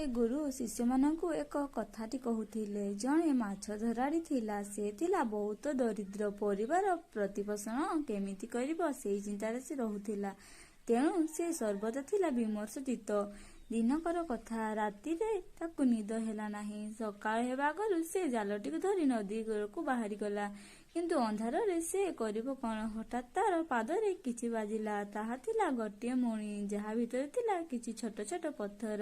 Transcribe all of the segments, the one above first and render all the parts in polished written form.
ଗୁରୁ ଶିଷ୍ୟମାନଙ୍କୁ ଏକ କଥାଟି କହୁଥିଲେ। ଜଣେ ମାଛ ଧରାଳି ଥିଲା। ସେ ଥିଲା ବହୁତ ଦରିଦ୍ର। ପରିବାର ପ୍ରତିପୋଷଣ କେମିତି କରିବ ସେଇ ଚିନ୍ତାରେ ସେ ରହୁଥିଲା। ତେଣୁ ସେ ସର୍ବଦା ଥିଲା ବିମର୍ଷଚିତ୍ତ। ଦିନକର କଥା, ରାତିରେ ତାକୁ ନିଦ ହେଲା ନାହିଁ। ସକାଳ ହେବା ଆଗରୁ ସେ ଜାଲଟିକୁ ଧରି ନଦୀ କୂଳକୁ ବାହାରିଗଲା। କିନ୍ତୁ ଅନ୍ଧାରରେ ସେ କରିବ କ'ଣ? ହଠାତ୍ ତାର ପାଦରେ କିଛି ବାଜିଲା। ତାହା ଥିଲା ଗୋଟିଏ ମଣି, ଯାହା ଭିତରେ ଥିଲା କିଛି ଛୋଟ ଛୋଟ ପଥର।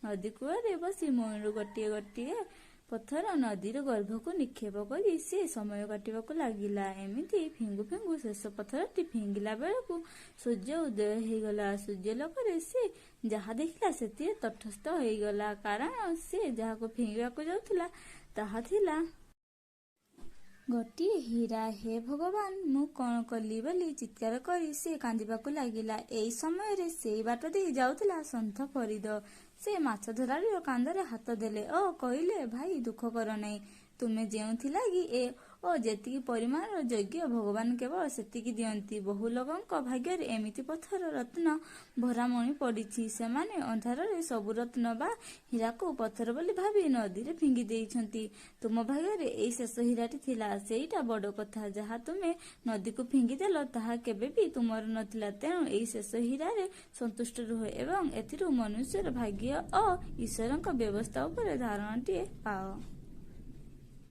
ନଦୀ କୂଳରେ ବସି ମଣିରୁ ଗୋଟିଏ ଗୋଟିଏ ପଥର ନଦୀର ଗର୍ଭକୁ ନିକ୍ଷେପ କରି ସେ ସମୟ କାଟିବାକୁ ଲାଗିଲା। ଏମିତି ଫିଙ୍ଗୁ ଫିଙ୍ଗୁ ଶେଷ ପଥରଟି ଫିଙ୍ଗିଲା ବେଳକୁ ସୂର୍ଯ୍ୟ ଉଦୟ ହେଇଗଲା। ସୂର୍ଯ୍ୟାଲୋକରେ ସେ ଯାହା ଦେଖିଲା ସେଥିରେ ତଟସ୍ଥ ହୋଇଗଲା। କାରଣ ସେ ଯାହାକୁ ଫିଙ୍ଗିବାକୁ ଯାଉଥିଲା ତାହା ଥିଲା ଗୋଟିଏ ହୀରା। ହେ ଭଗବାନ, ମୁଁ କ'ଣ କଲି ବୋଲି ଚିତ୍କାର କରି ସେ କାନ୍ଦିବାକୁ ଲାଗିଲା। ଏଇ ସମୟରେ ସେଇ ବାଟ ଦେଇ ଯାଉଥିଲା ସନ୍ଥ ଫରିଦ। ସେ ମାଛ ଧରାଳିର କାନ୍ଧରେ ହାତ ଦେଲେ ଓ କହିଲେ, ଭାଇ, ଦୁଃଖ କର ନାହିଁ। ତୁମେ ଯେଉଁଥିଲାଗି ଓ ଯେତିକି ପରିମାଣର ଯୋଗ୍ୟ, ଭଗବାନ କେବଳ ସେତିକି ଦିଅନ୍ତି। ବହୁ ଲୋକଙ୍କ ଭାଗ୍ୟରେ ଏମିତି ପଥର ରତ୍ନ ଭରା ମଣି ପଡ଼ିଛି। ସେମାନେ ଅନ୍ଧାରରେ ସବୁ ରତ୍ନ ବା ହୀରାକୁ ପଥର ବୋଲି ଭାବି ନଦୀରେ ଫିଙ୍ଗି ଦେଇଛନ୍ତି। ତୁମ ଭାଗ୍ୟରେ ଏଇ ଶେଷ ହୀରାଟି ଥିଲା। ସେଇଟା ବଡ଼ କଥା। ଯାହା ତୁମେ ନଦୀକୁ ଫିଙ୍ଗିଦେଲ ତାହା କେବେ ବି ତୁମର ନଥିଲା। ତେଣୁ ଏଇ ଶେଷ ହୀରାରେ ସନ୍ତୁଷ୍ଟ ରୁହ ଏବଂ ଏଥିରୁ ମନୁଷ୍ୟର ଭାଗ୍ୟ ଓ ଈଶ୍ୱରଙ୍କ ବ୍ୟବସ୍ଥା ଉପରେ ଧାରଣାଟିଏ ପାଅ।